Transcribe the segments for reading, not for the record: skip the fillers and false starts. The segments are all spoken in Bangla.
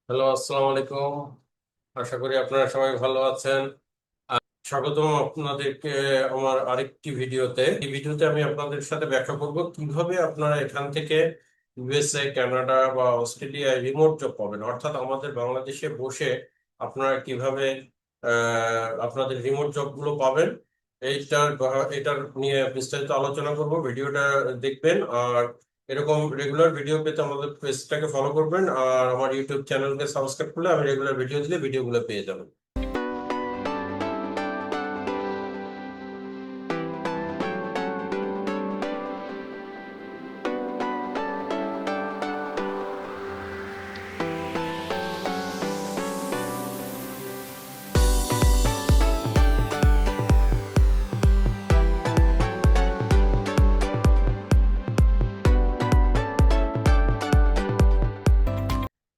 হ্যালো, আসসালামু আলাইকুম। আশা করি আপনারা সবাই ভালো আছেন। স্বাগতম আপনাদেরকে আমার আরেকটি ভিডিওতে। এই ভিডিওতে আমি আপনাদের সাথে ব্যাখ্যা করব কিভাবে আপনারা এখান থেকে ইউএসএ, কানাডা বা অস্ট্রেলিয়ায় রিমোট জব পাবেন, অর্থাৎ আমাদের বাংলাদেশে বসে আপনারা কিভাবে আপনাদের রিমোট জব গুলো পাবেন। এটার নিয়ে বিস্তারিত আলোচনা করব। ভিডিওটা দেখবেন আর এরকম রেগুলার ভিডিও পেতে আমাদের পেজটাকে ফলো করবেন, আর আমার ইউটিউব চ্যানেলকে সাবস্ক্রাইব করলে আমি রেগুলার ভিডিও দিলে ভিডিওগুলো পেয়ে যাবেন।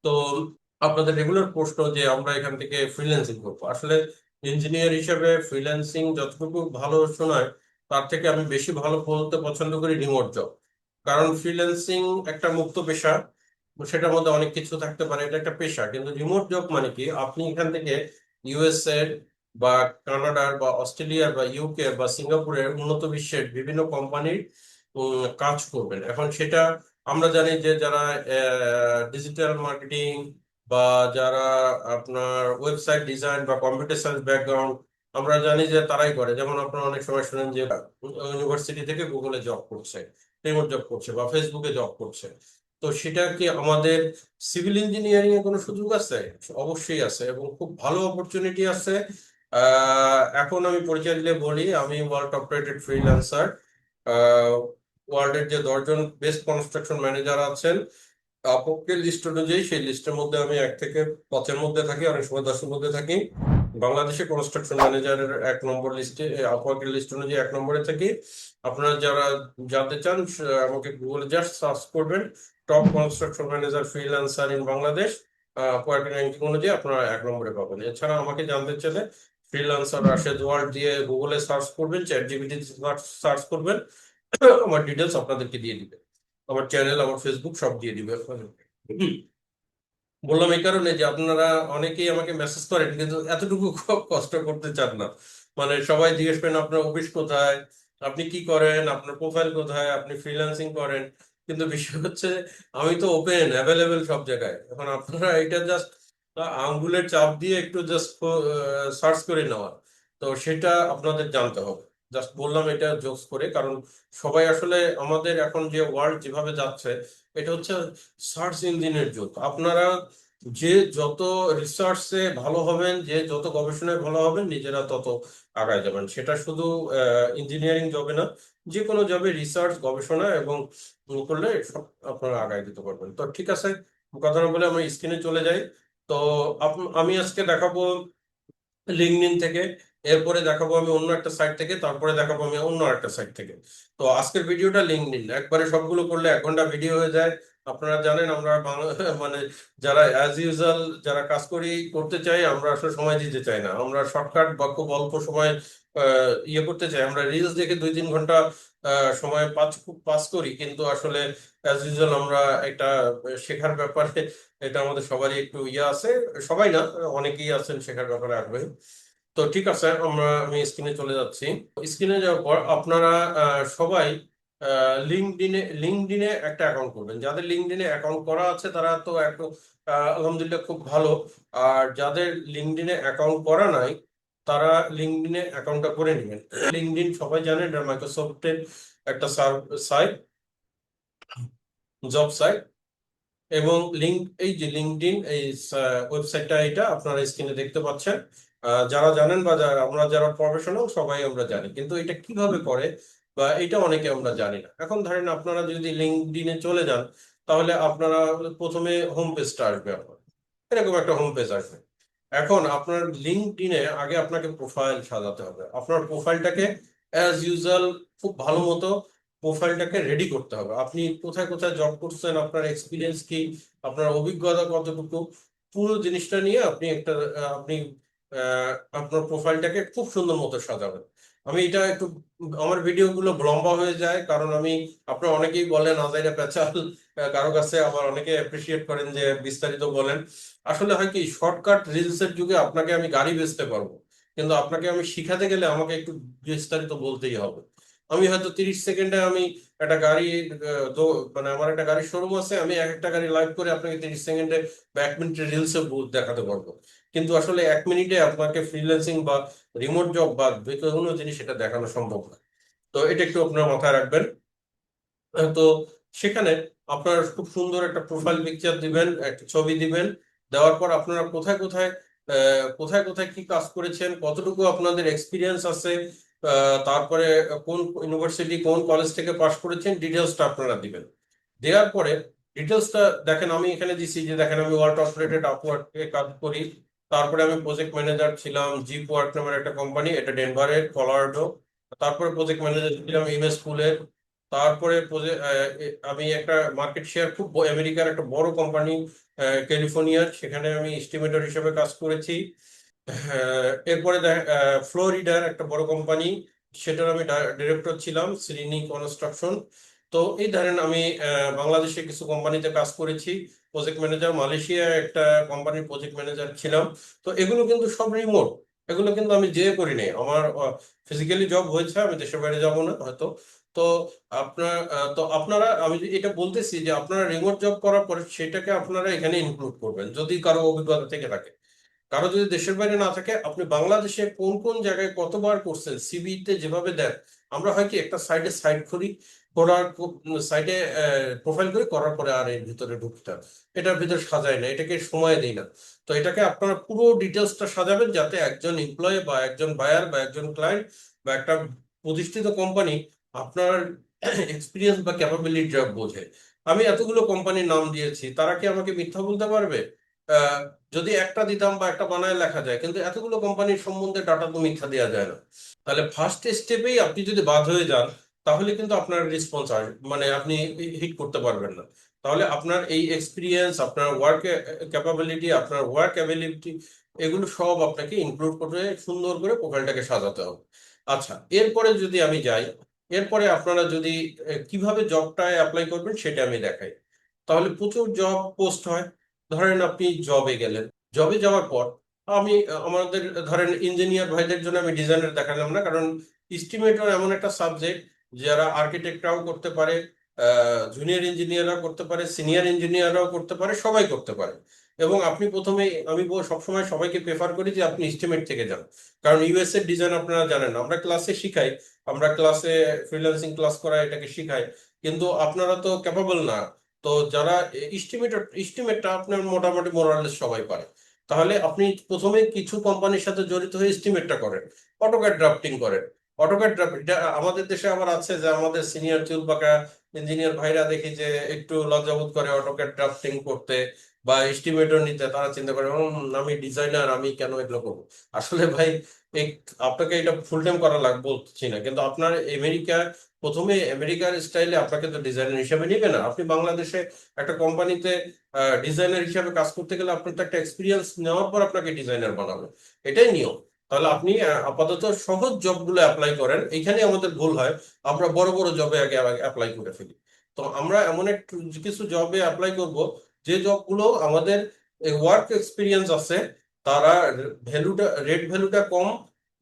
তো আপনাদের রেগুলার প্রশ্ন যে আমরা এখান থেকে ফ্রিল্যান্সিং করবো, আসলে ইঞ্জিনিয়ার হিসেবে ফ্রিল্যান্সিং যতটুকু ভালো শোনায় তার থেকে আমি বেশি ভালো বলতে পছন্দ করি রিমোট জব। কারণ ফ্রিল্যান্সিং একটা মুক্ত পেশা, সেটার মধ্যে অনেক কিছু থাকতে পারে, এটা একটা পেশা। কিন্তু রিমোট জব মানে কি, আপনি এখান থেকে ইউএসএ বা কানাডার বা অস্ট্রেলিয়ার বা ইউকে বা সিঙ্গাপুরের উন্নত বিশ্বের বিভিন্ন কোম্পানির কাজ করবেন। এখন সেটা আমরা জানি যে যারা ডিজিটাল মার্কেটিং বা যারা আপনার ওয়েবসাইট ডিজাইন বা কম্পিউটার সায়েন্স ব্যাকগ্রাউন্ড, আমরা জানি যে তারাই করে। যেমন আপনারা অনেক সময় শুনেন যে ইউনিভার্সিটি থেকে গুগলে জব করছে, রিমোট জব করছে বা ফেসবুকে জব করছে। তো সেটা কি আমাদের সিভিল ইঞ্জিনিয়ারিং এ কোনো সুযোগ আছে? অবশ্যই আছে, এবং খুব ভালো অপরচুনিটি আছে। এখন আমি পরিচয় দিলে বলি, আমি ওয়ার্ল্ড টপ রেটেড ফ্রিল্যান্সার। ওয়ার্ল্ডের যে 10 জন বেস্ট কনস্ট্রাকশন ম্যানেজার আছেন, আপকের লিস্ট অনুযায়ী সেই লিস্টের মধ্যে আমি 1 থেকে 5-এর মধ্যে থাকি, অনেক সময় 10-এর মধ্যে থাকি। বাংলাদেশে কনস্ট্রাকশন ম্যানেজারের 1 নম্বর লিস্টে, আপওয়ার্কের লিস্ট অনুযায়ী 1 নম্বরে থাকি। আপনারা যারা জানতে চান আমাকে গুগলে জাস্ট সার্চ করবেন, top construction manager freelancer in Bangladesh. আপওয়ার্কের র্যাঙ্কিং অনুযায়ী আপনারা 1 নম্বরে পাবেন। এছাড়া আমাকে জানতে চাইলে ফ্রিল্যান্সার রাশেদ ওয়ার্ল্ড দিয়ে গুগলে সার্চ করবেন, চ্যাট জিপিটি সার্চ করবেন, আমার ডিটেলস আপনাদেরকে দিয়ে দিবে। আমার চ্যানেল, আমার ফেসবুক সব দিয়ে দিবে। বললাম এই কারণে যে আপনারা অনেকেই আমাকে মেসেজ করেন কিন্তু এতটুকু কষ্ট করতে চান না। মানে সবাই জিজ্ঞেস করেন আপনার অফিস কোথায়, আপনি কি করেন, আপনার প্রোফাইল কোথায়, আপনি ফ্রিল্যান্সিং করেন। কিন্তু বিষয় হচ্ছে আমি তো ওপেন অ্যাভেলেবেল সব জায়গায়। এখন আপনারা এটা জাস্ট আঙ্গুলের চাপ দিয়ে একটু জাস্ট সার্চ করে নেওয়া, তো সেটা আপনাদের জানতে হবে। জাস্ট বললাম এটা জোকস করে, কারণ সবাই আসলে আমাদের এখন যে ওয়ার্ল্ড যেভাবে যাচ্ছে, এটা হচ্ছে সার্চ ইঞ্জিনের যুগ। আপনারা যে যত রিসার্চে ভালো হবেন, যে যত গবেষণায় ভালো হবেন, নিজেরা তত আগায় যাবেন। সেটা শুধু ইঞ্জিনিয়ারিং জবে না, যে কোনো জবে রিসার্চ গবেষণা এবং করলে সব আপনারা আগায় দিতে পারবেন। তো ঠিক আছে, কথা না বলে আমি স্ক্রিনে চলে যাই। তো আমি আজকে দেখাবো লিঙ্কডইন থেকে, এরপরে দেখাবো আমি অন্য একটা সাইট থেকে, তারপরে দেখাবো আমি অন্য একটা সাইট থেকে। তো আজকের ভিডিওটা লিঙ্কডইন, একবারে সবগুলো করলে 1 ঘন্টা ভিডিও হয়ে যায়। আপনারা জানেন আমরা মানে যারা অ্যাজ ইউজুয়াল যারা কাজ করি করতে চাই, আমরা আসলে সময় দিতে চাই না। আমরা শর্টকাট বা খুব অল্প সময় ইয়ে করতে চাই। আমরা রিলস দেখে 2-3 ঘন্টা সময় পাস করি, কিন্তু আসলে অ্যাজ ইউজুয়াল আমরা একটা শেখার ব্যাপারে, এটা আমাদের সবারই একটু ইয়ে আছে। সবাই না, অনেকেই আছেন শেখার ব্যাপারে আগ্রহী। তো ঠিক আছে, আমি স্ক্রিনে চলে যাচ্ছি। স্ক্রিনে যাওয়ার পর আপনারা সবাই লিঙ্কডইনে একটা অ্যাকাউন্ট করবেন। যাদের লিঙ্কডইনে অ্যাকাউন্ট করা আছে তারা তো আলহামদুলিল্লাহ খুব ভালো। আর যাদের লিঙ্কডইনে অ্যাকাউন্ট করা নাই, তারা লিঙ্কডইনে অ্যাকাউন্টটা করে নেবেন। লিঙ্কডইন সবাই জানেন, এটা মাইক্রোসফটের একটা সাইট, জব সাইট। এবং এই যে লিঙ্কডইন এই ওয়েবসাইটটা, এটা আপনারা স্ক্রিনে দেখতে পাচ্ছেন। যারা জানেন বা আমরা যারা প্রফেশনাল সবাই আমরা জানি, কিন্তু এটা কিভাবে করে বা এটা অনেকে আমরা জানি না। এখন ধরেন আপনারা যদি লিঙ্কডইনে চলে যান, তাহলে আপনারা প্রথমে হোম পেজটা আসবে, আপনার এরকম একটা হোম পেজ আসবে। এখন আপনার লিঙ্কডইনে আগে আপনাকে প্রোফাইল সাজাতে হবে। আপনার প্রোফাইলটাকে অ্যাজ ইউজুয়াল খুব ভালো মতো প্রোফাইলটাকে রেডি করতে হবে। আপনি কোথায় কোথায় জব করছেন, আপনার এক্সপিরিয়েন্স কি, আপনার অভিজ্ঞতা কতটুকু, পুরো জিনিসটা নিয়ে আপনি আপনার প্রোফাইলটাকে খুব সুন্দর মতো সাজাবেন। আমি এটা একটু, আমার ভিডিওগুলো লম্বা হয়ে যায় কারণ আমি, আপনারা অনেকেই বলেন আজাইরা পেঁচাল, কারো কাছে আবার অনেকে অ্যাপ্রিসিয়েট করেন যে বিস্তারিত বলেন। আসলে হয় কি, শর্টকাট রিলসের যুগে আপনাকে আমি গাড়ি বেচতে পারবো, কিন্তু আপনাকে আমি শিখাতে গেলে আমাকে একটু বিস্তারিত বলতেই হবে। আমি হয়তো 30 সেকেন্ডে আমি একটা গাড়ি, মানে আমার একটা গাড়ির শোরুম আছে, আমি এক একটা গাড়ি লাইভ করে আপনাকে 30 সেকেন্ডে বা 1 মিনিটের রিলসে দেখাতে পারবো। কিন্তু আসলে 1 মিনিটে আপনাকে ফ্রিল্যান্সিং বা রিমোট জব বা যে কোনো জিনিস এটা দেখানো সম্ভব না। তো এটা একটু আপনার মাথায় রাখবেন। তো সেখানে আপনার খুব সুন্দর একটা প্রোফাইল পিকচার দিবেন, একটা ছবি দিবেন। দেওয়ার পর আপনারা কোথায় কোথায় কোথায় কোথায় কি কাজ করেছেন, কতটুকু আপনাদের এক্সপিরিয়েন্স আছে, তারপরে কোন ইউনিভার্সিটি কোন কলেজ থেকে পাশ করেছেন, ডিটেলসটা আপনারা দিবেন। দেওয়ার পরে ডিটেলসটা দেখেন, আমি এখানে দিছি যে দেখেন আমি ওয়ার্ল্ড অপারেটেড আপওয়ার্কে কাজ করি। তারপরে আমি প্রজেক্ট ম্যানেজার ছিলাম জিপ ওয়ার্ক নামের একটা কোম্পানি, এটা ডেনভারের কলোরাডো। তারপরে প্রজেক্ট ম্যানেজার ছিলাম ইমএস স্কুলের। তারপরে আমি একটা মার্কেট শেয়ার খুব আমেরিকার একটা বড় কোম্পানি, ক্যালিফোর্নিয়ার, সেখানে আমি এস্টিমেটর হিসেবে কাজ করেছি। এরপরে ফ্লোরিডার একটা বড় কোম্পানি, সেটার আমি ডিরেক্টর ছিলাম, শ্রীনি কনস্ট্রাকশন। তো এই ধরেন আমি বাংলাদেশে কিছু কোম্পানিতে কাজ করেছি, প্রজেক্ট ম্যানেজার, মালয়েশিয়ায় একটা কোম্পানির প্রজেক্ট ম্যানেজার ছিলাম। তো এগুলো কিন্তু সব রিমোট, এগুলো কিন্তু আমি যেয়ে করি নাই, আমার ফিজিক্যালি জব হয়েছে, আমি দেশের বাইরে যাবো না হয়তো। তো আপনারা, আমি এটা বলতেছি যে আপনারা রিমোট জব করার পরে সেটাকে আপনারা এখানে ইনক্লুড করবেন যদি কারো অভিজ্ঞতা থেকে থাকে। কারো যদি দেশের বাইরে না থাকে, আপনি বাংলাদেশে কোন কোন জায়গায় কতবার করছেন সিভিতে যেভাবে দেন। আমরা হয় কি একটা সাইডে সাইড করি, করার সাইডে প্রোফাইল করি, করার পরে আর এর ভিতরে ঢুকতে হয়, এটার ভিতরে সাজায় না, এটাকে সময় দিই না। তো এটাকে আপনারা পুরো ডিটেলসটা সাজাবেন যাতে একজন এমপ্লয়ি বা একজন বায়ার বা একজন ক্লায়েন্ট বা একটা প্রতিষ্ঠিত কোম্পানি আপনার এক্সপিরিয়েন্স বা ক্যাপাবিলিটিটা বোঝে। আমি এতগুলো কোম্পানির নাম দিয়েছি, তারা কি আমাকে মিথ্যা বলতে পারবে? যদি একটা দিতাম বা একটা বানায় লেখা যায়, কিন্তু এতগুলো কোম্পানির সম্বন্ধে ডাটা তো মিথ্যা দেওয়া যায় না। তাহলে ফার্স্ট স্টেপেই আপনি যদি বাদ হয়ে যান, তাহলে কিন্তু আপনার রেসপন্স মানে আপনি হিট করতে পারবেন না। তাহলে আপনার এই এক্সপিরিয়েন্স, আপনার ওয়ার্ক ক্যাপাবিলিটি, আপনার ওয়ার্ক অ্যাবিলিটি, এগুলো সব আপনাকে ইনক্লুড করে সুন্দর করে প্রোফাইলটাকে সাজাতে হবে। আচ্ছা, এরপরে যদি আমি যাই, এরপরে আপনারা যদি কিভাবে জবটায় অ্যাপ্লাই করবেন সেটা আমি দেখাই। তাহলে প্রচুর জব পোস্ট হয়। ধরেন আপনি জবে গেলেন, জবে যাওয়ার পর আমি আমাদের ধরেন ইঞ্জিনিয়ার ভাইদের জন্য আমি ডিজাইনার দেখালাম না, কারণ এস্টিমেটর এমন একটা সাবজেক্ট যারা আর্কিটেক্টরাও করতে পারে, জুনিয়র ইঞ্জিনিয়াররাও করতে পারে, সিনিয়র ইঞ্জিনিয়াররাও করতে পারে, সবাই করতে পারে। এবং আপনি প্রথমে, আমি সবসময় সবাইকে প্রেফার করি যে আপনি এস্টিমেট থেকে যান। কারণ ইউএস এর ডিজাইন আপনারা জানেন, আমরা ক্লাসে শিখাই, আমরা ক্লাসে ফ্রিল্যান্সিং ক্লাস করা এটাকে শিখাই, কিন্তু আপনারা তো ক্যাপাবল না। তো যারা এস্টিমেটটা আপনার মোটামুটি মোরালেস সবাই পারে। তাহলে আপনি প্রথমে কিছু কোম্পানির সাথে জড়িত হয়ে এস্টিমেটটা করেন, অটোক্যাড ড্রাফটিং করেন। অটোক্যাড ড্রাফট, এটা আমাদের দেশে আবার আছে যে আমাদের সিনিয়র চুল পাকা ইঞ্জিনিয়ার ভাইরা দেখি যে একটু লজ্জাবোধ করে অটোক্যাড ড্রাফটিং করতে বা এস্টিমেটর নিতে, তারা চিন্তা করে আমি ডিজাইনার, আমি কেন এগুলো করবো?" আসলে ভাই, এই আপনাকে এটা ফুল টাইম করা লাগবে বলছি না, কিন্তু আপনার আমেরিকা, প্রথমে আমেরিকার স্টাইলে আপনাকে তো ডিজাইনার হিসেবে নিবে না। আপনি বাংলাদেশে একটা কোম্পানিতে ডিজাইনার হিসেবে কাজ করতে গেলে আপনার তো একটা এক্সপিরিয়েন্স নেওয়ার পর আপনাকে ডিজাইনার বানাবে, এটাই নিয়ম। তাহলে আপনি আপাতত সহজ জবগুলো অ্যাপ্লাই করেন, এইখানে আমাদের ভুল হয়, আমরা বড় বড় জবে আগে অ্যাপ্লাই করে ফেলি। তো আমরা এমন একটু কিছু জবে অ্যাপ্লাই করব যে জবগুলো আমাদের ওয়ার্ক এক্সপিরিয়েন্স আছে, তারা রেট ভ্যালুটা কম,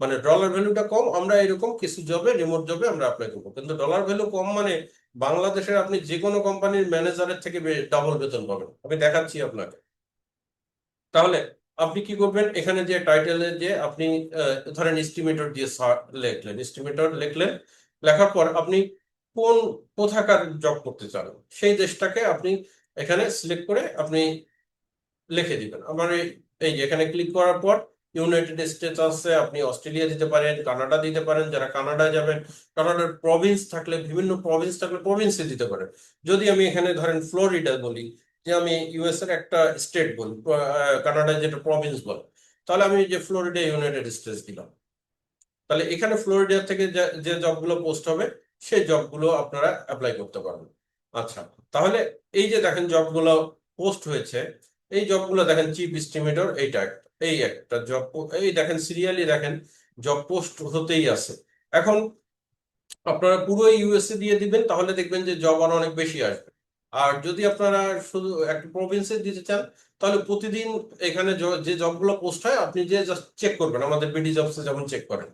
মানে ডলার ভ্যালুটা কম, আমরা এরকম কিছু জবে, রিমোট জবে আমরা অ্যাপ্লাই করবো। কিন্তু ডলার ভ্যালু কম মানে বাংলাদেশের আপনি যে কোনো কোম্পানির ম্যানেজারের থেকে ডাবল বেতন পাবেন, আমি দেখাচ্ছি আপনাকে। তাহলে আপনি কি করবেন, এখানে যে টাইটেলে যে আপনি ধরেন এস্টিমেটর দিয়ে লিখলেন, এস্টিমেটর লিখলেন, লেখার পর আপনি কোন কোথাকার জব করতে চান সেই দেশটাকে আপনি এখানে সিলেক্ট করে আপনি লিখে দিবেন। আমার এই যে এখানে ক্লিক করার পর ইউনাইটেড স্টেটস আছে, আপনি অস্ট্রেলিয়া দিতে পারেন, কানাডা দিতে পারেন, যারা কানাডায় যাবেন কানাডার প্রভিন্স থাকলে, বিভিন্ন প্রভিন্স থাকলে প্রভিন্সে দিতে পারেন। যদি আমি এখানে ধরেন ফ্লোরিডা বলি, যে আমি ইউএস এর একটা স্টেট বলি, কানাডায় যেটা প্রভিন্স বলে, তাহলে আমি যে ফ্লোরিডা ইউনাইটেড স্টেটস দিলাম। তাহলে এখানে ফ্লোরিডা থেকে যে জবগুলো পোস্ট হবে সেই জবগুলো আপনারা অ্যাপ্লাই করতে পারবেন। আচ্ছা, তাহলে এই যে দেখেন জবগুলো পোস্ট হয়েছে, এই জবগুলো দেখেন চিফ এস্টিমেটর, এই একটা জব, এই দেখেন সিরিয়ালি দেখেন জব পোস্ট হতেই আছে। এখন আপনারা পুরো ইউএসএ দিয়ে দিবেন, তাহলে দেখবেন যে জব আরো অনেক বেশি আসবে। আর যদি আপনারা শুধু একটা প্রভিন্সে দিতে চান, তাহলে প্রতিদিন এখানে যে জবগুলো পোস্ট হয় আপনি যে জাস্ট চেক করবেন, আমাদের বিডি জবসে যেমন চেক করেন,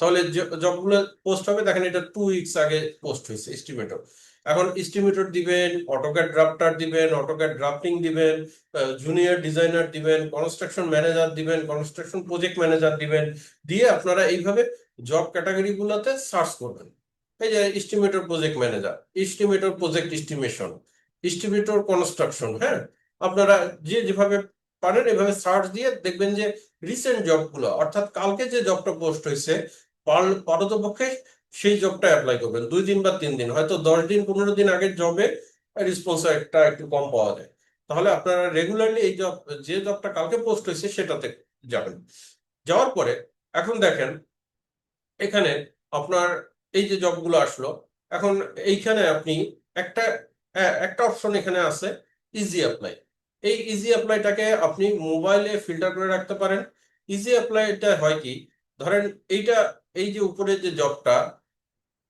তাহলে জবগুলো পোস্ট হবে, দেখেন এটা 2 উইকস আগে পোস্ট হয়েছে এস্টিমেটর। এখন এস্টিমেটর দিবেন, অটোক্যাড ড্রাফটার দিবেন, অটোক্যাড ড্রাফটিং দিবেন, জুনিয়র ডিজাইনার দিবেন, কনস্ট্রাকশন ম্যানেজার দিবেন, কনস্ট্রাকশন প্রজেক্ট ম্যানেজার দিবেন, দিয়ে আপনারা এইভাবে জব ক্যাটাগরি গুলোতে সার্চ করবেন। এই যে estimator project manager, estimator project estimation, estimator construction, হ্যাঁ, আপনারা যে যেভাবে পারেন এভাবে সার্চ দিয়ে দেখবেন যে রিসেন্ট জবগুলো, অর্থাৎ কালকে যে জবটা পোস্ট হয়েছে পারতপক্ষে সেই জবটা অ্যাপ্লাই করবেন। 2 দিন বা 3 দিন, হয়তো 10 দিন 15 দিন আগের জবে রেসপন্স একটা একটু কম পাওয়া যায়। তাহলে আপনারা রেগুলারলি এই জব, যে জবটা কালকে পোস্ট হয়েছে সেটাতে যাবেন। যাওয়ার পরে এখন দেখেন এখানে আপনার এই যে জবগুলো আসলো, এখন এইখানে আপনি একটা একটা অপশন এখানে আছে, ইজি অ্যাপ্লাই। এই ইজি অ্যাপ্লাইটাকে আপনি মোবাইলে ফিল্টার করে রাখতে পারেন। ইজি অ্যাপ্লাইটা হয় কি, ধরেন এইটা, এই যে উপরে যে জবটা,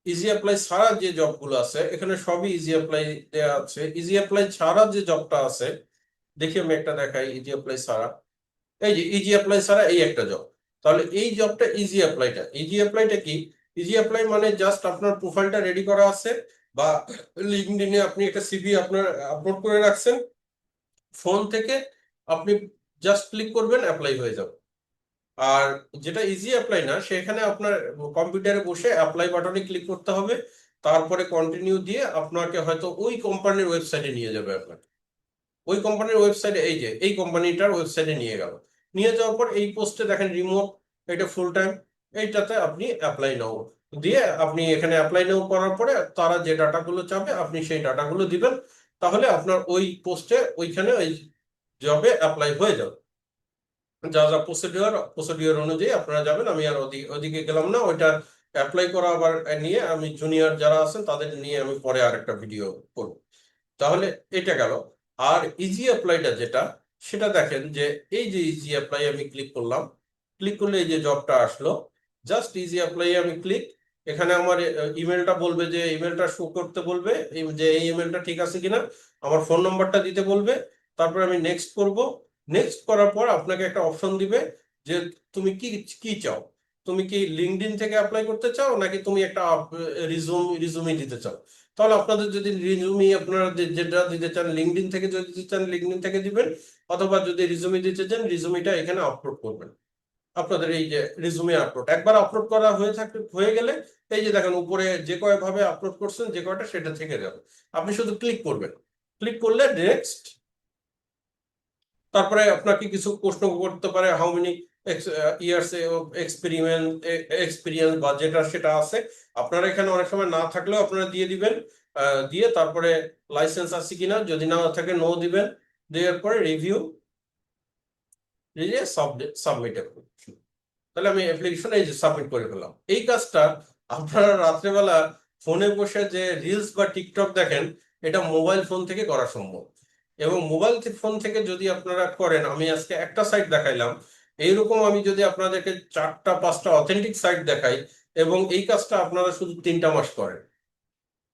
ইজি অ্যাপ্লাই ছাড়া যে জবগুলো আছে এখানে সবই ইজি অ্যাপ্লাই দেওয়া আছে। ইজি অ্যাপ্লাই ছাড়া যে জবটা আছে, দেখি আমি একটা দেখাই ইজি অ্যাপ্লাই ছাড়া। এই যে ইজি অ্যাপ্লাই ছাড়া এই একটা জব, তাহলে এই জবটা ইজি অ্যাপ্লাইটা। ইজি অ্যাপ্লাইটা কি? ইজি অ্যাপ্লাই মানে জাস্ট আপনার প্রোফাইলটা রেডি করা আছে, বা লিঙ্কডইনে আপনি একটা সিভি আপনার আপলোড করে রাখছেন, ফোন থেকে আপনি জাস্ট ক্লিক করবেন, অ্যাপ্লাই হয়ে যাবে। আর যেটা ইজি অ্যাপ্লাই না, সেখানে আপনার কম্পিউটারে বসে অ্যাপ্লাই বাটনে ক্লিক করতে হবে, তারপরে কন্টিনিউ দিয়ে আপনাকে হয়তো ওই কোম্পানির ওয়েবসাইটে নিয়ে যাবে আপনাকে। ওই কোম্পানির ওয়েবসাইটে, এই যে এই কোম্পানিটার ওয়েবসাইটে নিয়ে গেল, নিয়ে যাওয়ার পর এই পোস্টে দেখেন রিমোট, এটা ফুল টাইম, এইটাতে আপনি অ্যাপ্লাই নাও দিয়ে, আপনি এখানে অ্যাপ্লাই নাও করার পরে তারা যে ডাটাগুলো চাবে আপনি সেই ডাটাগুলো দিবেন, তাহলে আপনার ওই পোস্টে ওইখানে ওই জবে অ্যাপ্লাই হয়ে যাবে। যা যা প্রসিডিওর অনুযায়ী আপনারা যাবেন। আমি আর ওদিকে গেলাম না, ওইটা অ্যাপ্লাই করা আবার নিয়ে আমি জুনিয়র যারা আছেন তাদের নিয়ে আমি পরে আরেকটা ভিডিও করব। তাহলে এটা গেল। আর ইজি অ্যাপ্লাইটা যেটা, সেটা দেখেন যে এই যে ইজি অ্যাপ্লাই আমি ক্লিক করলাম, ক্লিক করলে এই যে জবটা আসলো, জাস্ট ইজি অ্যাপ্লাই আমি ক্লিক, এখানে আমার ইমেলটা বলবে, যে ইমেলটা শো করতে বলবে, যে এই ইমেলটা ঠিক আছে কিনা, আমার ফোন নাম্বারটা দিতে বলবে, তারপর আমি নেক্সট করব। নেক্সট করার পর আপনাকে একটা অপশন দিবে যে তুমি কি কি চাও, তুমি কি লিঙ্কডইন থেকে অ্যাপ্লাই করতে চাও নাকি তুমি একটা রিজুমি দিতে চাও। তাহলে আপনাদের যদি রিজুমি আপনারা যেটা দিতে চান, লিঙ্কডইন থেকে যদি দিতে চান লিঙ্কডইন থেকে দিবেন, অথবা যদি রিজুমি দিতে চান রিজুমিটা এখানে আপলোড করবেন। আপনাদের এই যে রিজুমে আপলোড একবার আপলোড করা হয়ে গেলে, এই যে দেখেন উপরে যে কয় ভাবে আপলোড করছেন যে কয়টা, সেটা থেকে যাবে। আপনি শুধু ক্লিক করবেন, ক্লিক করলে নেক্সট, তারপরে আপনাকে কিছু প্রশ্ন করতে পারে, how many years experiment experience বা যেটা সেটা আছে। আপনারা এখানে অনেক সময় না থাকলেও আপনারা দিয়ে দিবেন, দিয়ে তারপরে লাইসেন্স আছে কিনা, যদি না থাকে নো দিবেন, দেওয়ার পরে রিভিউ দিয়ে সাবমিট। তাহলে আমি অ্যাপ্লিকেশন এই যে সাবমিট করে ফেললাম। এই কাজটা আপনারা রাত্রেবেলা ফোনে বসে যে রিলস বা টিকটক দেখেন, এটা মোবাইল ফোন থেকে করা সম্ভব। এবং মোবাইল ফোন থেকে যদি আপনারা করেন, আমি আজকে একটা সাইট দেখাইলাম, এইরকম আমি যদি আপনাদেরকে 4টা 5টা অথেন্টিক সাইট দেখাই, এবং এই কাজটা আপনারা শুধু 3টা মাস করেন,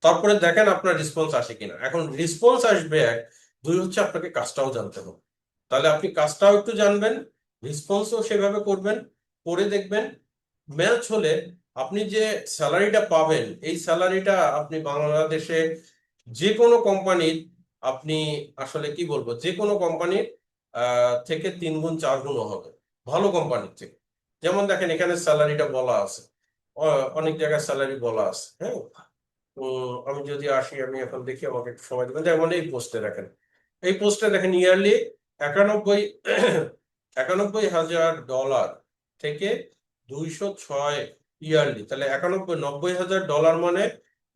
তারপরে দেখেন আপনার রেসপন্স আসে কিনা। এখন রেসপন্স আসবে এক, দুই হচ্ছে আপনাকে কাজটাও জানতে হবে। তাহলে আপনি কাজটাও একটু জানবেন, রেসপন্সও সেভাবে করবেন, করে দেখবেন ম্যাচ হলে আপনি যে স্যালারিটা পাবেন, এই স্যালারিটা আপনি বাংলাদেশে যে কোনো কোম্পানির, আপনি আসলে কি বলবো, যে কোনো কোম্পানির থেকে 3 গুণ 4 গুণও হবে, ভালো কোম্পানির থেকে। যেমন দেখেন এখানে স্যালারিটা বলা আছে, অনেক জায়গায় স্যালারি বলা আছে, হ্যাঁ। আমি যদি আসি, আমি এখন দেখি, আমাকে একটু সময় দেবেন। যেমন এই পোস্টে দেখেন, এই পোস্টে দেখেন ইয়ারলি 91 91,000 ডলার থেকে 206 ইয়ারলি, তাহলে 90,000 মানে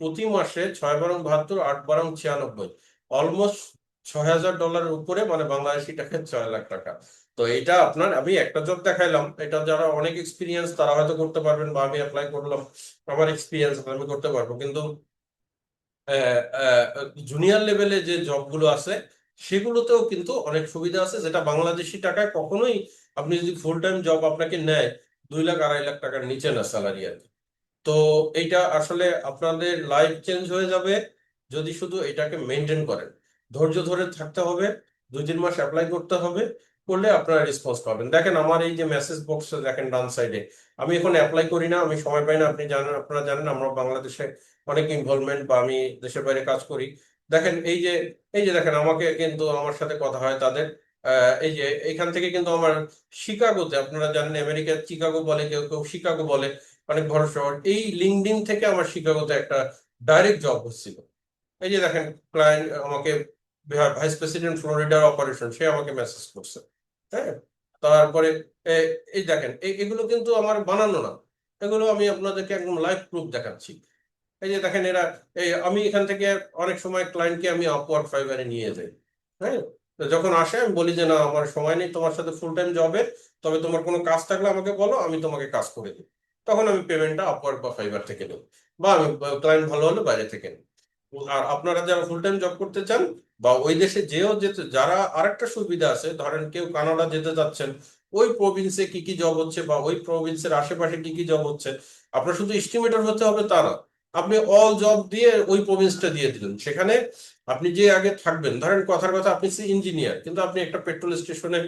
প্রতি মাসে 6 বারং 72, 8 বারং 96, অলমোস্ট $6,000 উপরে, মানে বাংলাদেশি টাকায় 6 লাখ টাকা। তো এটা আপনার, আমি একটা জব দেখাইলাম, এটা যারা অনেক এক্সপিরিয়েন্স তারা হয়তো করতে পারবেন, বা আমি অ্যাপ্লাই করলাম, আমার এক্সপিরিয়েন্স আমি করতে পারবো। কিন্তু জুনিয়র লেভেলে যে জবগুলো আছে সেগুলোতেও কিন্তু অনেক সুবিধা আছে, যেটা বাংলাদেশি টাকায় কখনোই, আপনি যদি ফুল টাইম জব আপনাকে নেয়, 2 লাখ 2.5 লাখ টাকার নিচে না স্যালারি আর কি। তো এইটা আসলে আপনাদের লাইফ চেঞ্জ হয়ে যাবে যদি শুধু এটাকে মেনটেন করেন। ধৈর্য ধরে থাকতে হবে, 2-3 মাস অ্যাপ্লাই করতে হবে, করলে আপনারা রেসপন্স পাবেন। দেখেন আমার এই যে মেসেজ বক্সে দেখেন ডান সাইডে, আমি এখন অ্যাপ্লাই করি না, আমি সময় পাই না, আপনি জানেন, আপনারা জানেন আমরা বাংলাদেশে অনেক ইনভলভমেন্ট বা আমি দেশের বাইরে কাজ করি। দেখেন এই যে দেখেন আমাকে কিন্তু আমার সাথে কথা হয় তাদের, এই যে এখান থেকে কিন্তু আমার শিকাগোতে, আপনারা জানেন আমেরিকার চিকাগো বলে, কেউ কেউ শিকাগো বলে, অনেক বড় শহর, এই লিঙ্কডইন থেকে আমার শিকাগোতে একটা ডাইরেক্ট জব হচ্ছিল। এই যে দেখেন ক্লায়েন্ট আমাকে, ভাইস প্রেসিডেন্ট ফ্লোরিডার অপারেশন, সে আমাকে মেসেজ করছে। হ্যাঁ, তারপরে এই দেখেন এগুলো কিন্তু আমার বানানো না, এগুলো আমি আপনাদেরকে একদম লাইভ প্রুফ দেখাচ্ছি। এই যে দেখেন এরা, আমি এখান থেকে অনেক সময় ক্লায়েন্টকে আমি আপওয়ার্ক ফাইবারে নিয়ে যাই। হ্যাঁ, তো যখন আসে আমি বলি যে না আমার সময় নেই তোমার সাথে ফুল টাইম জবে, তবে তোমার কোনো কাজ থাকলে আমাকে বলো, আমি তোমাকে কাজ করে দিই। তখন আমি পেমেন্টটা আপওয়ার্ক বা ফাইবার থেকে নেব, বা আমি ক্লায়েন্ট ভালো হলে বাইরে থেকে নেব। আর আপনারা যারা ফুল টাইম জব করতে চান বা ওই দেশে যেও যেতে, যারা আরেকটা সুবিধা আছে, ধরেন কেউ কানাডা যেতে যাচ্ছেন, ওই প্রভিন্সে কি কি জব হচ্ছে বা ওই প্রভিন্সের আশেপাশে কি কি জব হচ্ছে, আপনার শুধু এস্টিমেটর হতে হবে তা না, আপনি অল জব দিয়ে ওই প্রভিন্সটা দিয়ে দিলেন। সেখানে আপনি যে আগে থাকবেন, ধরেন কথার কথা আপনি ইঞ্জিনিয়ার, কিন্তু আপনি একটা পেট্রোল স্টেশনে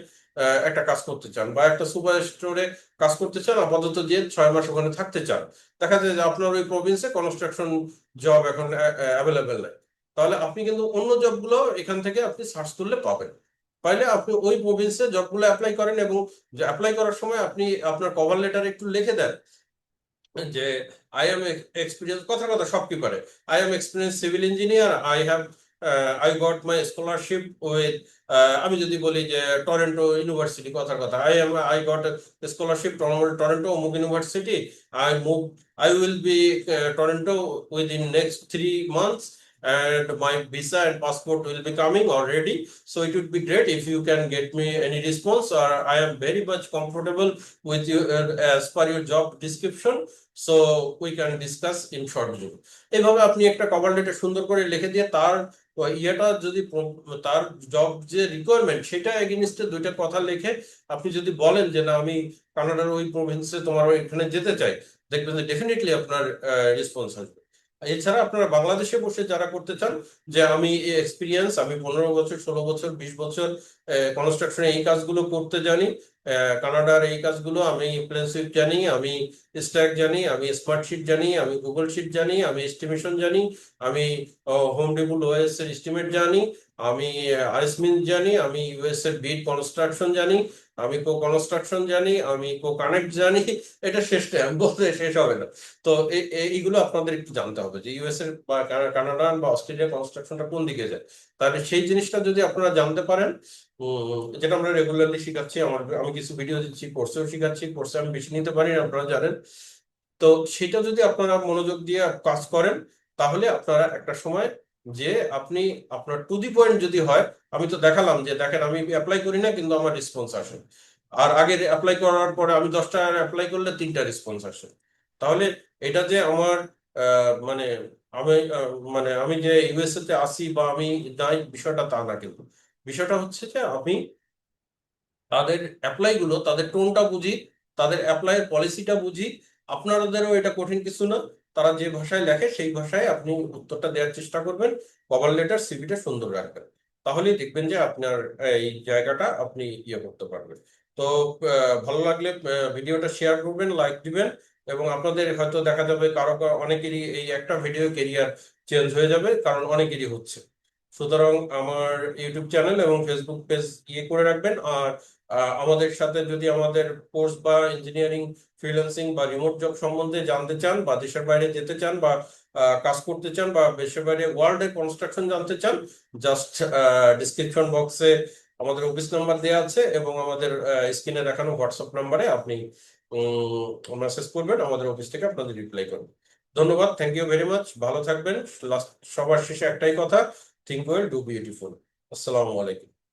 একটা কাজ করতে চান বা একটা সুপার স্টোরে কাজ করতে চান, আপাতত যে 6 মাস ওখানে থাকতে চান, দেখা যায় যে আপনার ওই প্রভিন্সে কনস্ট্রাকশন জব এখন অ্যাভেলেবেল নাই, তাহলে আপনি কিন্তু অন্য জবগুলো এখান থেকে আপনি সার্চ করলে পাবেন। পাইলে আপনি ওই প্রভিন্সে জবগুলো অ্যাপ্লাই করেন, এবং অ্যাপ্লাই করার সময় আপনি আপনার কভার লেটারে একটু লিখে দেন যে আই এম এক্সপিরিয়েন্স, কথা কথা সব কি পারে, I am experience civil engineer, I got my scholarship with, আমি যদি বলি যে টরেন্টো ইউনিভার্সিটি, কথার কথা আই গট স্কলারশিপ টরেন্টো অমুক university, I move, I will be Toronto within next 3 months, and my visa and passport will be coming already, so it would be great if you can get me any response, or I am very much comfortable with you as per your job description, so we can discuss in short zoom. এইভাবে আপনি একটা কভার লেটার সুন্দর করে লিখে দিয়ে তার ইয়েটা যদি তার জব যে রিকোয়ারমেন্ট সেটা এগেনিস্টে দুইটা কথা লিখে আপনি যদি বলেন যে না আমি কানাডার ওই প্রভিন্সে তোমার এখানে যেতে চাই, দেখবেন যে ডেফিনেটলি আপনার রেসপন্স আসবে। এছাড়া আপনারা বাংলাদেশে বসে যারা করতে চান যে আমি এই এক্সপিরিয়েন্স, আমি 15 বছর 16 বছর 20 বছর কনস্ট্রাকশনে এই কাজগুলো করতে জানি, কানাডার এই কাজগুলো আমি প্লেন সুইফট জানি, আমি স্ট্যাক জানি, আমি স্মার্টশিট জানি, আমি গুগল শিট জানি, আমি এস্টিমেশন জানি, আমি হোম ডেবল ওএস এর এস্টিমেট জানি, আমি আইসমিন জানি, আমি ইউএস এর বিড কনস্ট্রাকশন জানি, আমি কো কনস্ট্রাকশন জানি, আমি কো কানেক্ট জানি। এটা শেষ টাইম বলতে শেষ হবে না। তো এইগুলো আপনাদের একটু জানতে হবে যে ইউএস এর বা কানাডান বা অস্ট্রেলিয়া কনস্ট্রাকশনটা কোন দিকে যায়, তাহলে সেই জিনিসটা যদি আপনারা জানতে পারেন, যেটা আমরা রেগুলারলি শিখাচ্ছি, আমি কিছু ভিডিও দিচ্ছি, কোর্সেও শিখাচ্ছি, কোর্সে আমি বেশি নিতে পারি না, আপনারা জানেন। তো সেটা যদি আপনারা মনোযোগ দিয়ে কাজ করেন, তাহলে আপনারা একটা সময় যে আপনি আপনার টু দি পয়েন্ট যদি হয়, আমি তো দেখালাম যে দেখেন আমি অ্যাপ্লাই করি না কিন্তু আমার রেসপন্স আসে, আর আগে অ্যাপ্লাই করার পরে আমি 10টা অ্যাপ্লাই করলে 3টা রেসপন্স আসে, তাহলে এটা যে আমার মানে আমি মানে আমি যে ইউএসএ তে আসি বা আমি নাই, বিষয়টা তা না, কিন্তু বিষয়টা হচ্ছে যে আমি তাদের অ্যাপ্লাই গুলো, তাদের টোনটা বুঝি, তাদের অ্যাপ্লাইয়ের পলিসিটা বুঝি। আপনাদেরও এটা কঠিন কিছু না, তারা যে ভাষায় লেখে সেই ভাষায় আপনি উত্তরটা দেওয়ার চেষ্টা করবেন, কভার লেটার সিভিটা সুন্দর রাখবেন, তাহলেই দেখবেন যে আপনার এই জায়গাটা আপনি ইয়ে করতে পারবেন। তো ভালো লাগলে ভিডিওটা শেয়ার করবেন, লাইক দিবেন, এবং আপনাদের হয়তো দেখা যাবে কারো কারো অনেকেরই এই একটা ভিডিও কেরিয়ার চেঞ্জ হয়ে যাবে, কারণ অনেকেরই হচ্ছে। সুতরাং আমার ইউটিউব চ্যানেল এবং ফেসবুক পেজ ইয়ে করে রাখবেন। আর আমাদের সাথে যদি আমাদের কোর্স বা ইঞ্জিনিয়ারিং ফ্রিল্যান্সিং বা রিমোট জব সম্বন্ধে জানতে চান, বা দেশের বাইরে যেতে চান, বা কাজ করতে চান, বা দেশের বাইরে ওয়ার্ল্ড এর কনস্ট্রাকশন জানতে চান, জাস্ট ডিসক্রিপশন বক্সে আমাদের অফিস নাম্বার দেওয়া আছে, এবং আমাদের স্ক্রিনে দেখানো হোয়াটসঅ্যাপ নাম্বারে আপনি মেসেজ করবেন, আমাদের অফিস থেকে আপনাদের রিপ্লাই করবেন। ধন্যবাদ, থ্যাংক ইউ ভেরি মাচ, ভালো থাকবেন। লাস্ট সবার শেষে একটাই কথা, think well, do beautiful. Assalamu alaikum.